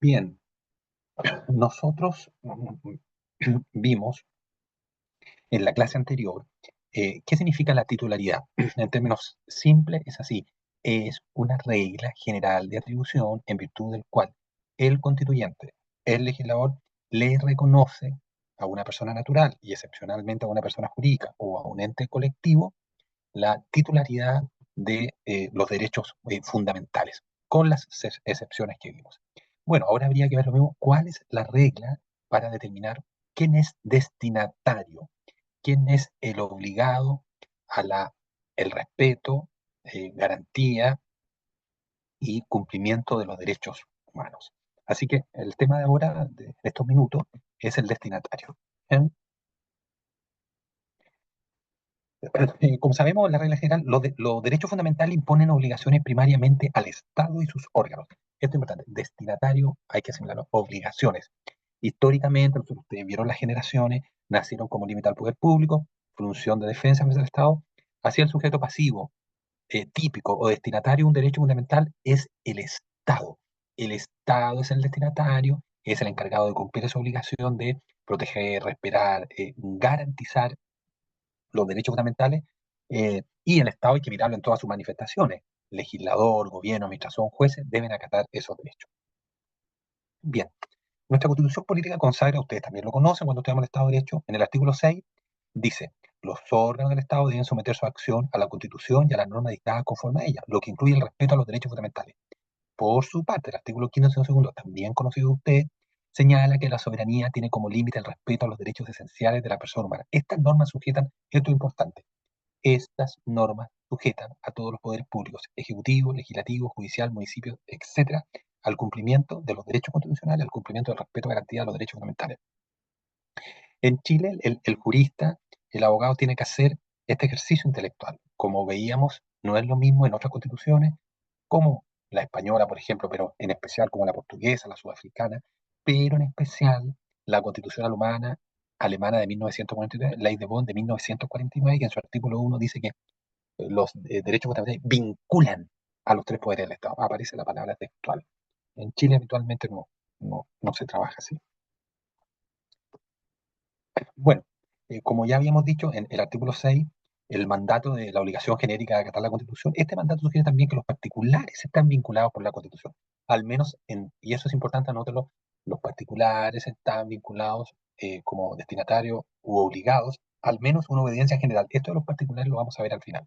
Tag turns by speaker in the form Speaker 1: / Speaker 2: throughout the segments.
Speaker 1: Bien, nosotros vimos en la clase anterior qué significa la titularidad. En términos simples es así, es una regla general de atribución en virtud del cual el constituyente, el legislador, le reconoce a una persona natural y excepcionalmente a una persona jurídica o a un ente colectivo la titularidad de los derechos fundamentales, con las excepciones que vimos. Bueno, ahora habría que ver lo mismo, cuál es la regla para determinar quién es destinatario, quién es el obligado a el respeto, garantía y cumplimiento de los derechos humanos. Así que el tema de ahora, de estos minutos, es el destinatario. ¿Bien? Como sabemos, la regla general, los derechos fundamentales imponen obligaciones primariamente al Estado y sus órganos. Esto es importante. Destinatario, hay que asimilarlo. Obligaciones. Históricamente, ustedes vieron las generaciones, nacieron como límite al poder público, función de defensa del Estado. Así el sujeto pasivo, típico o destinatario de un derecho fundamental es el Estado. El Estado es el destinatario, es el encargado de cumplir esa obligación de proteger, respetar, garantizar los derechos fundamentales, y el Estado hay que mirarlo en todas sus manifestaciones. Legislador, gobierno, administración, jueces deben acatar esos derechos. Bien, nuestra Constitución Política consagra, ustedes también lo conocen cuando tenemos el Estado de Derecho, en el artículo 6 dice, los órganos del Estado deben someter su acción a la Constitución y a las normas dictadas conforme a ella, lo que incluye el respeto a los derechos fundamentales. Por su parte, el artículo 15 segundo, también conocido de usted, señala que la soberanía tiene como límite el respeto a los derechos esenciales de la persona humana. Estas normas sujetan, esto es importante, estas normas sujetan a todos los poderes públicos, ejecutivo, legislativo, judicial, municipio, etcétera, al cumplimiento de los derechos constitucionales, al cumplimiento del respeto y garantía de los derechos fundamentales. En Chile, el jurista, el abogado tiene que hacer este ejercicio intelectual. Como veíamos, no es lo mismo en otras constituciones, como la española, por ejemplo, pero en especial como la portuguesa, la sudafricana, pero en especial la constitución alemana de 1943, Ley de Bonn de 1949, que en su artículo 1 dice que los derechos fundamentales vinculan a los tres poderes del Estado. Aparece la palabra textual. En Chile habitualmente no se trabaja así. Bueno, como ya habíamos dicho en el artículo 6, el mandato de la obligación genérica de acatar la Constitución, este mandato sugiere también que los particulares están vinculados por la Constitución. Al menos, y eso es importante, anótelo, los particulares están vinculados como destinatarios u obligados, al menos una obediencia general. Esto de los particulares lo vamos a ver al final.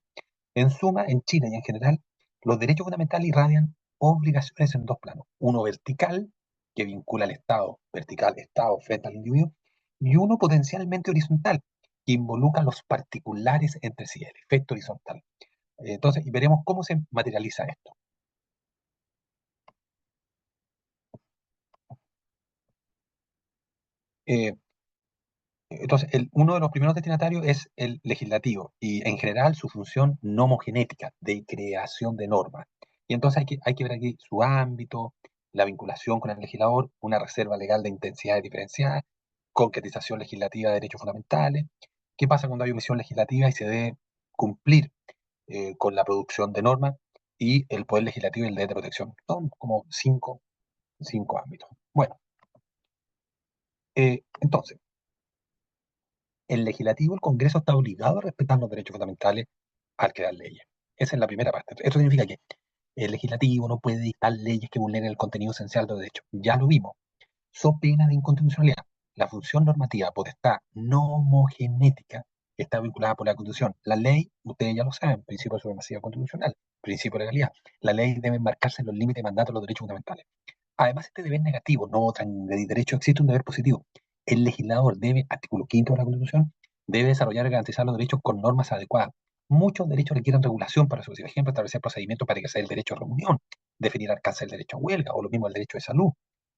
Speaker 1: En suma, en Chile y en general, los derechos fundamentales irradian obligaciones en dos planos. Uno vertical, que vincula al Estado, vertical, Estado frente al individuo, y uno potencialmente horizontal, que involucra a los particulares entre sí, el efecto horizontal. Entonces, y veremos cómo se materializa esto. Eh, entonces, uno de los primeros destinatarios es el legislativo y en general su función nomogenética de creación de normas. Y entonces hay que ver aquí su ámbito, la vinculación con el legislador, una reserva legal de intensidades diferenciadas, concretización legislativa de derechos fundamentales. ¿Qué pasa cuando hay omisión legislativa y se debe cumplir con la producción de normas? Y el poder legislativo y el deber de protección. Son como cinco ámbitos. Bueno, entonces, el legislativo, el Congreso está obligado a respetar los derechos fundamentales al crear leyes. Esa es la primera parte. Esto significa que el legislativo no puede dictar leyes que vulneren el contenido esencial de los derechos. Ya lo vimos. So pena de inconstitucionalidad. La función normativa, potestad nomogenética, está vinculada por la Constitución. La ley, ustedes ya lo saben, principio de supremacía constitucional, principio de legalidad. La ley debe marcarse en los límites de mandato de los derechos fundamentales. Además, este deber negativo, no de derecho, existe un deber positivo. El legislador debe, artículo 5 de la Constitución, debe desarrollar y garantizar los derechos con normas adecuadas. Muchos derechos requieren regulación para su ejemplo, establecer procedimientos para ejercer el derecho a reunión, definir alcance del derecho a huelga o lo mismo el derecho de salud.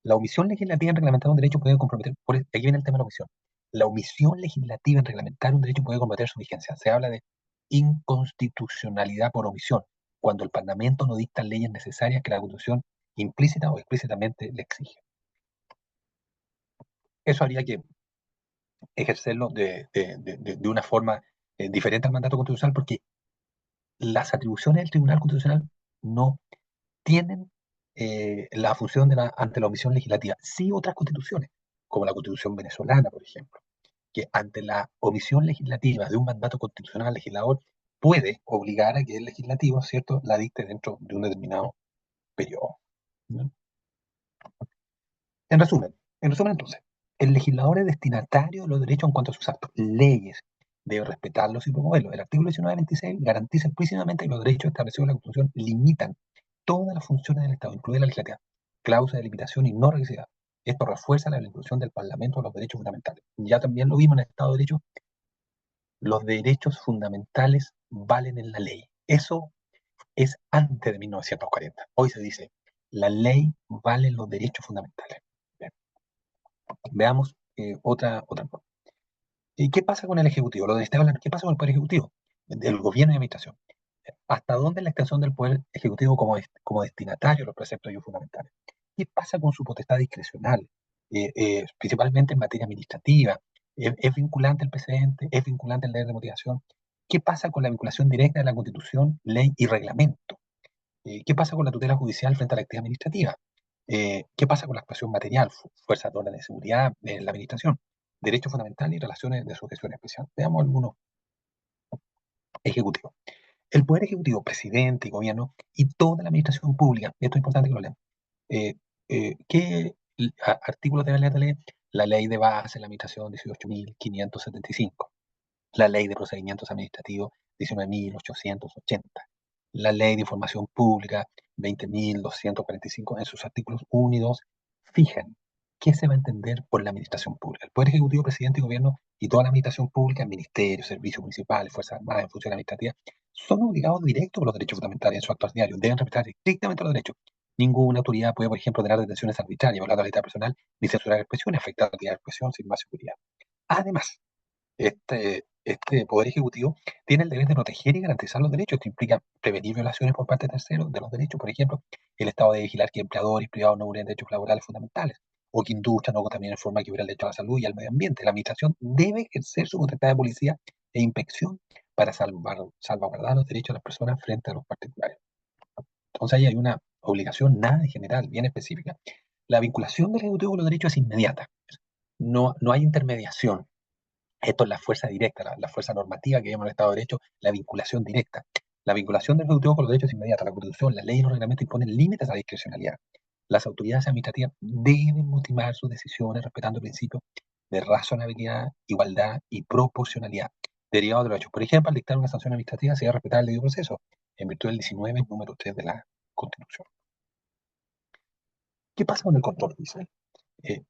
Speaker 1: La omisión legislativa en reglamentar un derecho puede comprometer, aquí viene el tema de la omisión. La omisión legislativa en reglamentar un derecho puede comprometer su vigencia. Se habla de inconstitucionalidad por omisión, cuando el Parlamento no dicta leyes necesarias que la Constitución implícita o explícitamente le exige. Eso habría que ejercerlo de una forma diferente al mandato constitucional porque las atribuciones del Tribunal Constitucional no tienen la función ante la omisión legislativa. Sí otras constituciones, como la constitución venezolana, por ejemplo, que ante la omisión legislativa de un mandato constitucional al legislador puede obligar a que el legislativo, ¿cierto?, la dicte dentro de un determinado periodo, ¿no? En resumen, entonces, el legislador es destinatario de los derechos en cuanto a sus actos, leyes, debe respetarlos y promoverlos. El artículo 1926 garantiza explícitamente que los derechos establecidos en la Constitución limitan todas las funciones del Estado, incluida la legislativa, cláusula de limitación y no regresividad. Esto refuerza la inclusión del Parlamento a los derechos fundamentales. Ya también lo vimos en el Estado de Derecho, los derechos fundamentales valen en la ley. Eso es antes de 1940. Hoy se dice, la ley vale los derechos fundamentales. Bien, veamos otra forma. ¿Y qué pasa con el Ejecutivo? Lo de este hablando, ¿qué pasa con el Poder Ejecutivo? Del gobierno y administración. ¿Hasta dónde la extensión del Poder Ejecutivo como destinatario de los preceptos fundamentales? ¿Qué pasa con su potestad discrecional? Principalmente en materia administrativa. ¿Es vinculante el presidente? ¿Es vinculante el deber de motivación? ¿Qué pasa con la vinculación directa de la Constitución, ley y reglamento? ¿Qué pasa con la tutela judicial frente a la actividad administrativa? ¿Qué pasa con la actuación material, fuerzas de orden de seguridad, la administración, derechos fundamentales y relaciones de sujeción especial? Veamos algunos ejecutivos. El Poder Ejecutivo, presidente y gobierno y toda la administración pública, esto es importante que lo lean. ¿Qué artículos debe leer de ley? La ley de base de la administración 18.575, la ley de procedimientos administrativos 19.880, la ley de información pública 20.245, en sus artículos 1 y 2, fijan qué se va a entender por la administración pública. El Poder Ejecutivo, presidente y gobierno y toda la administración pública, ministerios, servicios municipales, fuerzas armadas en función administrativa, son obligados directos por los derechos fundamentales en su actuar diario. Deben respetar estrictamente los derechos. Ninguna autoridad puede, por ejemplo, ordenar detenciones arbitrarias, violar la libertad personal, ni censurar expresiones, afectar la actividad de expresión sin más seguridad. Además, este Poder Ejecutivo tiene el deber de proteger y garantizar los derechos. Esto implica prevenir violaciones por parte de terceros de los derechos. Por ejemplo, el Estado debe vigilar que empleadores y privados no vulneren derechos laborales fundamentales o que industria no contaminen en forma que viola el derecho a la salud y al medio ambiente. La Administración debe ejercer su potestad de policía e inspección para salvaguardar los derechos de las personas frente a los particulares. Entonces ahí hay una obligación nada en general, bien específica. La vinculación del Ejecutivo con los derechos es inmediata. No hay intermediación. Esto es la fuerza directa, la fuerza normativa que vemos en el Estado de Derecho, la vinculación directa. La vinculación del Ejecutivo con los derechos es inmediata. La Constitución, la ley y los reglamentos imponen límites a la discrecionalidad. Las autoridades administrativas deben motivar sus decisiones respetando principios de razonabilidad, igualdad y proporcionalidad derivados de los hechos. Por ejemplo, al dictar una sanción administrativa se debe respetar el debido proceso, en virtud del 19, número 3 de la Constitución. ¿Qué pasa con el control judicial?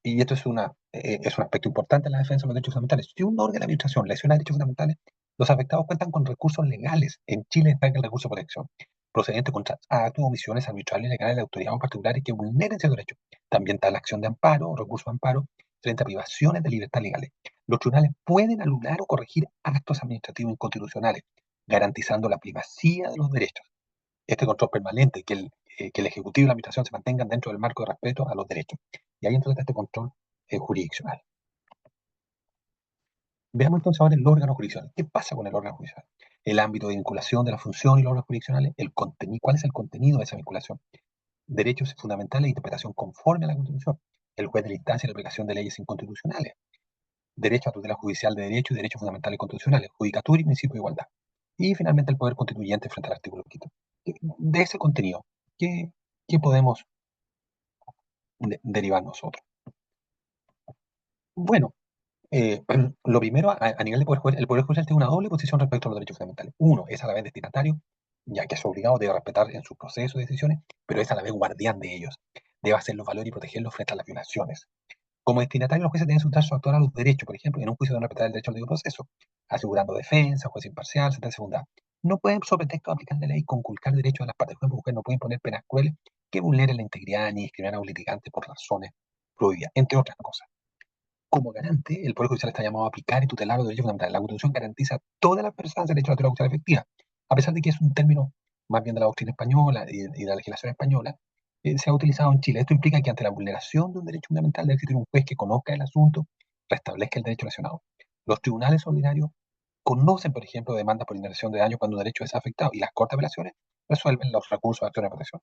Speaker 1: Y esto es un aspecto importante en la defensa de los derechos fundamentales. Si un órgano de la administración lesiona derechos fundamentales, los afectados cuentan con recursos legales. En Chile está el recurso de protección, procedente contra actos o omisiones arbitrarias legales de autoridades o particulares que vulneren ese derecho. También está la acción de amparo o recurso de amparo frente a privaciones de libertad legales. Los tribunales pueden anular o corregir actos administrativos inconstitucionales, garantizando la primacía de los derechos. Este control permanente, que el Ejecutivo y la Administración se mantengan dentro del marco de respeto a los derechos. Y ahí entonces este control jurisdiccional. Veamos entonces ahora el órgano jurisdiccional. ¿Qué pasa con el órgano jurisdiccional? El ámbito de vinculación de la función y los órganos jurisdiccionales, ¿cuál es el contenido de esa vinculación? Derechos fundamentales e interpretación conforme a la Constitución. El juez de la instancia y la aplicación de leyes inconstitucionales. Derecho a tutela judicial de derechos y derechos fundamentales constitucionales. Judicatura y principio de igualdad. Y finalmente el poder constituyente frente al artículo 5. De ese contenido, ¿qué podemos derivar nosotros? Bueno, lo primero, a nivel de Poder Judicial, el Poder Judicial tiene una doble posición respecto a los derechos fundamentales. Uno, es a la vez destinatario, ya que es obligado, debe respetar en sus procesos y decisiones, pero es a la vez guardián de ellos. Debe hacerlos valer y protegerlos frente a las violaciones. Como destinatario, los jueces deben asuntar su actuar a los derechos. Por ejemplo, en un juicio deben respetar el derecho al debido proceso, asegurando defensa, juez imparcial, sentencia fundada. No pueden, sobre texto de aplicar la ley, conculcar derechos a las partes. Por ejemplo, mujeres no pueden poner penas crueles que vulneren la integridad ni discriminar a un litigante por razones prohibidas, entre otras cosas. Como garante, el Poder Judicial está llamado a aplicar y tutelar los derechos fundamentales. La Constitución garantiza a todas las personas el derecho a la tutela judicial efectiva, a pesar de que es un término más bien de la doctrina española y de la legislación española, se ha utilizado en Chile. Esto implica que ante la vulneración de un derecho fundamental debe existir un juez que conozca el asunto, restablezca el derecho lesionado. Los tribunales ordinarios conocen, por ejemplo, demandas por indemnización de daño cuando un derecho es afectado y las cortes de apelaciones resuelven los recursos de acción de protección.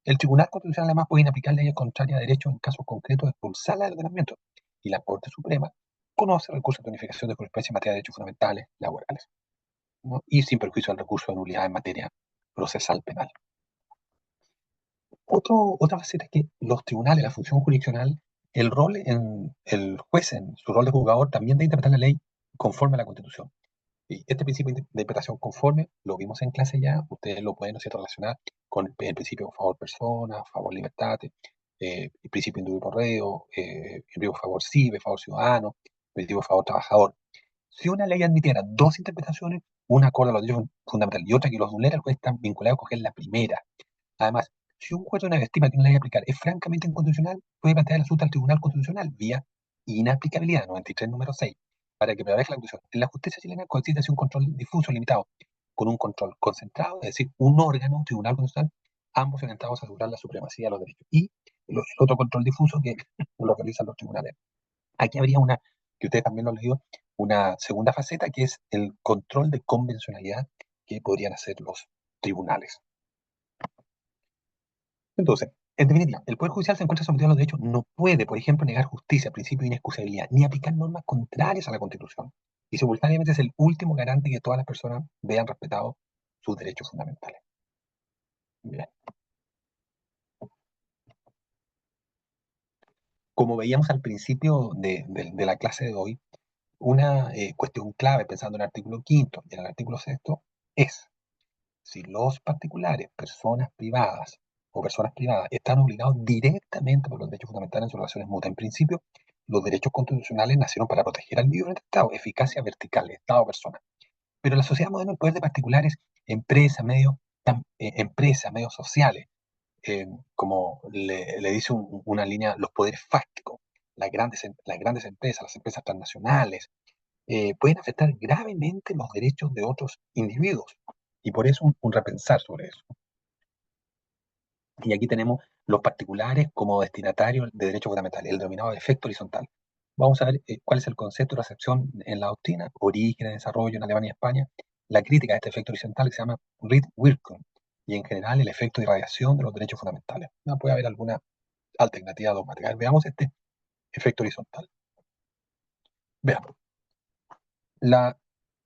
Speaker 1: El Tribunal Constitucional además puede inaplicar leyes contrarias a derechos en casos concretos de expulsarla del ordenamiento. Y la Corte Suprema conoce recursos de unificación de jurisprudencia en materia de derechos fundamentales laborales, ¿no? Y sin perjuicio del recurso de nulidad en materia procesal penal. Otra faceta es que los tribunales, la función jurisdiccional, el juez en su rol de juzgador también debe interpretar la ley conforme a la Constitución. Y este principio de interpretación conforme, lo vimos en clase ya, ustedes lo pueden, ¿no es cierto?, relacionar con el principio favor persona, favor libertad, el principio indubio por reo, el principio favor cive, favor ciudadano, el principio favor trabajador. Si una ley admitiera dos interpretaciones, una acorde a los derechos fundamentales y otra que los dulera, el juez está vinculado a coger la primera. Además, si un juez de una vez estima que una ley a aplicar es francamente inconstitucional, puede plantear el asunto al Tribunal Constitucional vía inaplicabilidad 93 número 6 para que prevalezca la Constitución. En la justicia chilena coexiste así un control difuso limitado con un control concentrado, es decir, un órgano, un Tribunal Constitucional, ambos orientados a asegurar la supremacía de los derechos. Y el otro control difuso que lo realizan los tribunales. Aquí habría una, que ustedes también lo han leído, una segunda faceta que es el control de convencionalidad que podrían hacer los tribunales. Entonces, en definitiva, el Poder Judicial se encuentra sometido a los derechos, no puede, por ejemplo, negar justicia, principio de inexcusabilidad, ni aplicar normas contrarias a la Constitución. Y simultáneamente es el último garante que todas las personas vean respetados sus derechos fundamentales. Bien. Como veíamos al principio de la clase de hoy, una cuestión clave, pensando en el artículo quinto y en el artículo sexto, es si los particulares, personas privadas, están obligados directamente por los derechos fundamentales en sus relaciones mutuas. En principio, los derechos constitucionales nacieron para proteger al individuo frente al Estado, eficacia vertical, Estado-persona. Pero la sociedad moderna, el poder de particulares, empresas, medios sociales, como le dice una línea, los poderes fácticos, las grandes empresas, las empresas transnacionales, pueden afectar gravemente los derechos de otros individuos. Y por eso un repensar sobre eso. Y aquí tenemos los particulares como destinatarios de derechos fundamentales, el denominado efecto horizontal. Vamos a ver cuál es el concepto de recepción en la doctrina, origen y desarrollo en Alemania y España, la crítica de este efecto horizontal que se llama Riedwirkung, y en general el efecto de irradiación de los derechos fundamentales. No puede haber alguna alternativa dogmática. Veamos este efecto horizontal. Veamos. La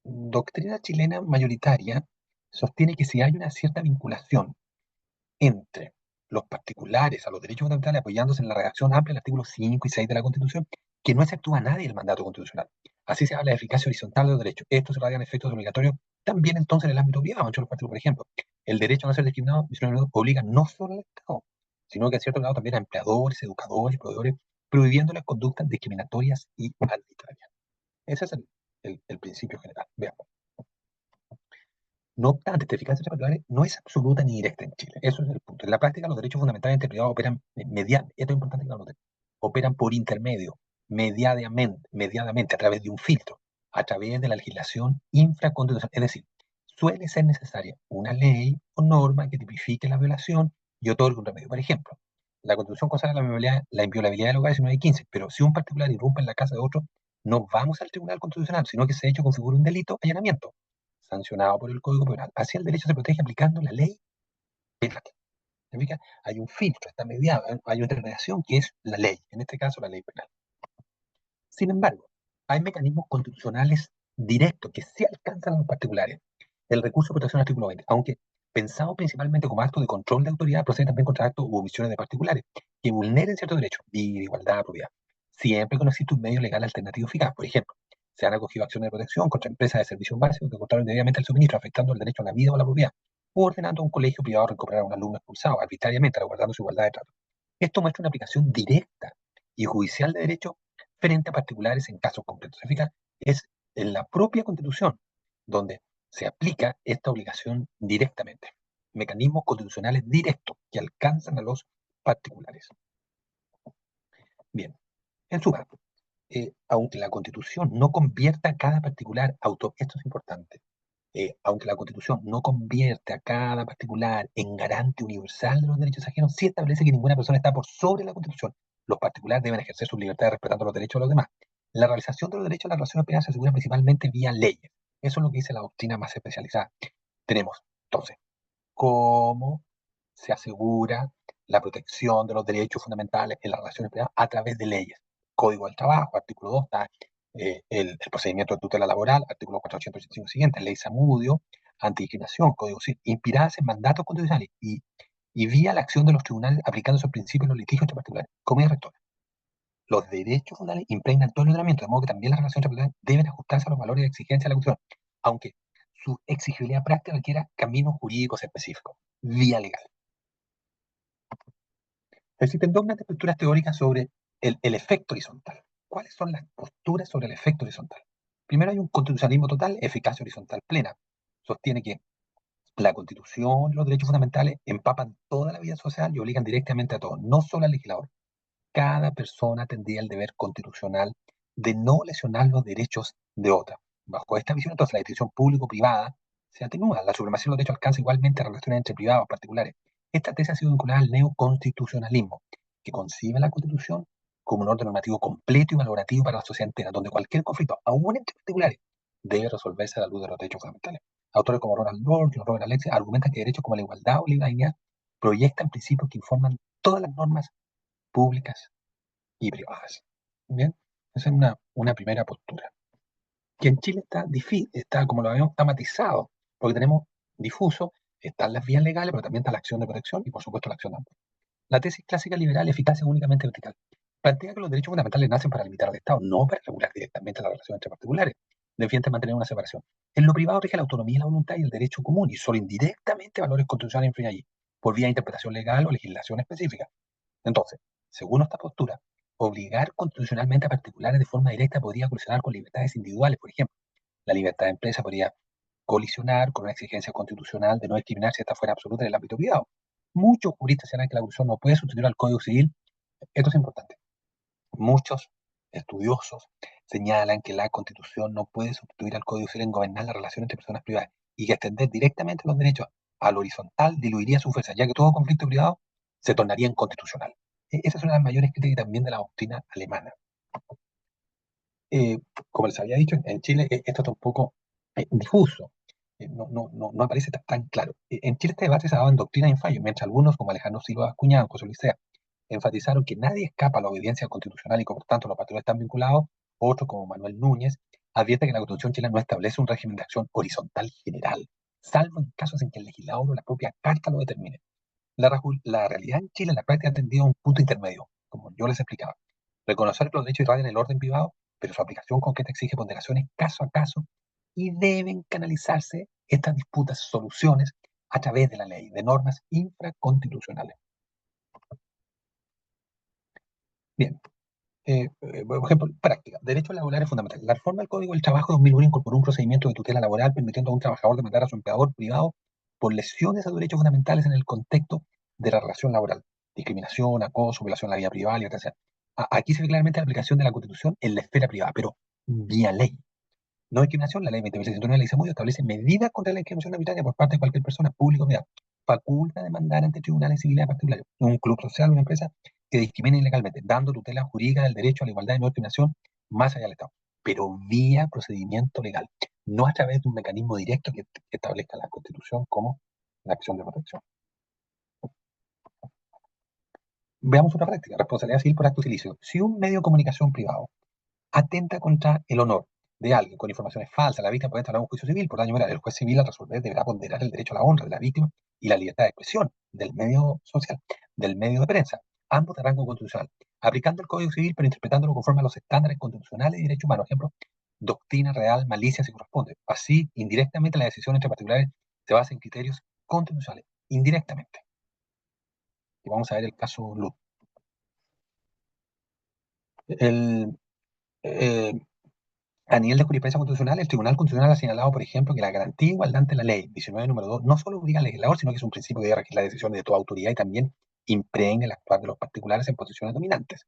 Speaker 1: doctrina chilena mayoritaria sostiene que si hay una cierta vinculación entre los particulares a los derechos fundamentales apoyándose en la redacción amplia del artículo 5 y 6 de la Constitución, que no exceptúa a nadie del mandato constitucional. Así se habla de eficacia horizontal de los derechos. Estos se radian efectos obligatorios también entonces en el ámbito privado. Muchos partidos, por ejemplo, el derecho a no ser discriminado obliga no solo al Estado, sino que a cierto grado también a empleadores, educadores, proveedores, prohibiendo las conductas discriminatorias y arbitrarias. Ese es el principio general. Veamos. No obstante, esta eficacia particulares no es absoluta ni directa en Chile. Eso es el punto. En la práctica, los derechos fundamentales entre privados operan esto es importante que lo noten, operan por intermedio, mediadamente, a través de un filtro, a través de la legislación infraconstitucional. Es decir, suele ser necesaria una ley o norma que tipifique la violación y otorgue un remedio. Por ejemplo, la Constitución consagra la inviolabilidad del hogar 19 y 15, pero si un particular irrumpe en la casa de otro, no vamos al Tribunal Constitucional, sino que se ha hecho configura un delito, allanamiento sancionado por el Código Penal. Así el derecho se protege aplicando la ley penal. Hay un filtro, está mediado, hay una interpretación que es la ley, en este caso la ley penal. Sin embargo, hay mecanismos constitucionales directos que sí alcanzan a los particulares. El recurso de protección del artículo 20, aunque pensado principalmente como acto de control de autoridad, procede también contra actos u omisiones de particulares que vulneren ciertos derechos, vida, igualdad, propiedad, siempre que no existe un medio legal alternativo eficaz. Por ejemplo, se han acogido acciones de protección contra empresas de servicios básicos que controlan debidamente el suministro, afectando el derecho a la vida o a la propiedad, o ordenando a un colegio privado recuperar a un alumno expulsado arbitrariamente, resguardando su igualdad de trato. Esto muestra una aplicación directa y judicial de derecho frente a particulares en casos concretos. Fija, es en la propia Constitución donde se aplica esta obligación directamente. Mecanismos constitucionales directos que alcanzan a los particulares. Bien, en suma, aunque la Constitución no convierta a cada particular esto es importante, aunque la Constitución no convierte a cada particular en garante universal de los derechos ajenos, sí establece que ninguna persona está por sobre la Constitución. Los particulares deben ejercer sus libertades respetando los derechos de los demás. La realización de los derechos en las relaciones penales se asegura principalmente vía leyes. Eso es lo que dice la doctrina más especializada. Tenemos, entonces, cómo se asegura la protección de los derechos fundamentales en las relaciones privadas a través de leyes. Código del Trabajo, artículo 2, está el procedimiento de tutela laboral, artículo 485 siguiente, ley Samudio, antidiscriminación, código civil, inspiradas en mandatos constitucionales y vía la acción de los tribunales aplicando esos principios en los litigios entre particulares. Comillas rectoras. Los derechos fundamentales impregnan todo el ordenamiento, de modo que también las relaciones entre particulares deben ajustarse a los valores y exigencias de la Constitución, aunque su exigibilidad práctica requiera caminos jurídicos específicos, vía legal. Existen dos grandes posturas teóricas sobre el efecto horizontal. ¿Cuáles son las posturas sobre el efecto horizontal? Primero, hay un constitucionalismo total, eficacia horizontal plena. Sostiene que la Constitución y los derechos fundamentales empapan toda la vida social y obligan directamente a todos, no solo al legislador. Cada persona tendría el deber constitucional de no lesionar los derechos de otra. Bajo esta visión, entonces, la distinción público-privada se atenúa. La supremacía de los derechos alcanza igualmente a relaciones entre privados particulares. Esta tesis ha sido vinculada al neoconstitucionalismo, que concibe la Constitución como un orden normativo completo y valorativo para la sociedad entera, donde cualquier conflicto, aún entre particulares, debe resolverse a la luz de los derechos fundamentales. Autores como Ronald Lord y Robert Alexis argumentan que derechos como la igualdad o la dignidad proyectan principios que informan todas las normas públicas y privadas. Bien, esa es una primera postura. Que en Chile está, como lo habíamos, está matizado, porque tenemos difuso, están las vías legales, pero también está la acción de protección y, por supuesto, la acción de amparo. La tesis clásica liberal, eficacia únicamente vertical, plantea que los derechos fundamentales nacen para limitar al Estado, no para regular directamente la relación entre particulares. Defiende mantener una separación. En lo privado rige la autonomía, la voluntad y el derecho común, y solo indirectamente valores constitucionales influyen allí, por vía de interpretación legal o legislación específica. Entonces, según esta postura, obligar constitucionalmente a particulares de forma directa podría colisionar con libertades individuales. Por ejemplo, la libertad de empresa podría colisionar con una exigencia constitucional de no discriminar si esta fuera absoluta en el ámbito privado. Muchos juristas señalan que la Constitución no puede sustituir al Código Civil. Esto es importante. Muchos estudiosos señalan que la Constitución no puede sustituir al Código Civil en gobernar la relación entre personas privadas y que extender directamente los derechos al horizontal diluiría su fuerza, ya que todo conflicto privado se tornaría inconstitucional. Esa es una de las mayores críticas también de la doctrina alemana. Eh, Como les había dicho, en Chile esto está un poco difuso, no aparece tan claro. En Chile este debate se ha dado en doctrina y en fallo, mientras algunos, como Alejandro Silva Acuñado, José Luis Sea, enfatizaron que nadie escapa a la obediencia constitucional y que por tanto los patrones están vinculados. Otros, como Manuel Núñez, advierte que la Constitución chilena no establece un régimen de acción horizontal general, salvo en casos en que el legislador o la propia carta lo determine. La realidad en Chile, en la práctica, ha tendido a un punto intermedio, como yo les explicaba. Reconocer que los derechos irradian el orden privado, pero su aplicación concreta exige ponderaciones caso a caso y deben canalizarse estas disputas, soluciones, a través de la ley, de normas infraconstitucionales. Bien, por ejemplo, práctica. Derechos laborales fundamentales. La reforma del Código del Trabajo de 2001 incorporó un procedimiento de tutela laboral permitiendo a un trabajador demandar a su empleador privado por lesiones a derechos fundamentales en el contexto de la relación laboral. Discriminación, acoso, violación a la vida privada, libertad, etc. Aquí se ve claramente la aplicación de la Constitución en la esfera privada, pero vía ley. No discriminación, la ley 20.609 ley Samudio establece medidas contra la discriminación arbitraria por parte de cualquier persona pública o privada. Faculta demandar ante tribunales civiles a particulares, un club social, una empresa que discrimine ilegalmente, dando tutela jurídica del derecho a la igualdad y no discriminación más allá del Estado, pero vía procedimiento legal, no a través de un mecanismo directo que establezca la Constitución como la acción de protección. Veamos otra práctica, responsabilidad civil por acto ilícito. Si un medio de comunicación privado atenta contra el honor de alguien con informaciones falsas, la víctima puede instalar un juicio civil por daño moral. El juez civil al resolver deberá ponderar el derecho a la honra de la víctima y la libertad de expresión del medio social, del medio de prensa, ambos de rango constitucional, aplicando el Código Civil pero interpretándolo conforme a los estándares constitucionales y derechos humanos. Ejemplo, doctrina real, malicia si corresponde. Así, indirectamente la decisión entre particulares se basa en criterios constitucionales, indirectamente. Y vamos a ver el caso Lut. El, eh, A nivel de jurisprudencia constitucional, el Tribunal Constitucional ha señalado, por ejemplo, que la garantía de igualdad ante la ley 19 número 2 no solo obliga al legislador, sino que es un principio que debe regir las decisiones de toda autoridad y también impregna el actuar de los particulares en posiciones dominantes.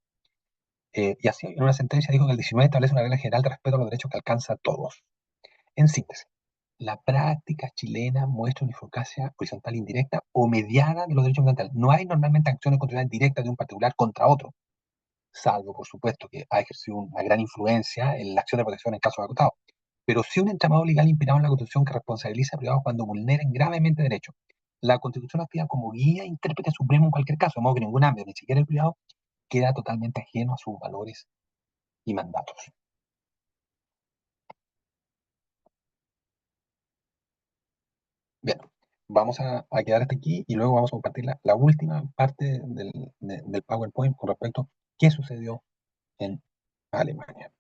Speaker 1: Y así, en una sentencia dijo que el 19 establece una regla general de respeto a los derechos que alcanza a todos. En síntesis, la práctica chilena muestra una eficacia horizontal indirecta o mediada de los derechos fundamentales. No hay normalmente acciones constitucionales directas de un particular contra otro, salvo, por supuesto, que ha ejercido una gran influencia en la acción de protección en casos acotados, pero sí un entramado legal inspirado en la Constitución que responsabiliza a privados cuando vulneren gravemente derechos. La Constitución actúa como guía e intérprete supremo en cualquier caso, de modo que ningún ámbito, ni siquiera el privado, queda totalmente ajeno a sus valores y mandatos. Bien, vamos a quedar hasta aquí y luego vamos a compartir la última parte del PowerPoint con respecto a qué sucedió en Alemania.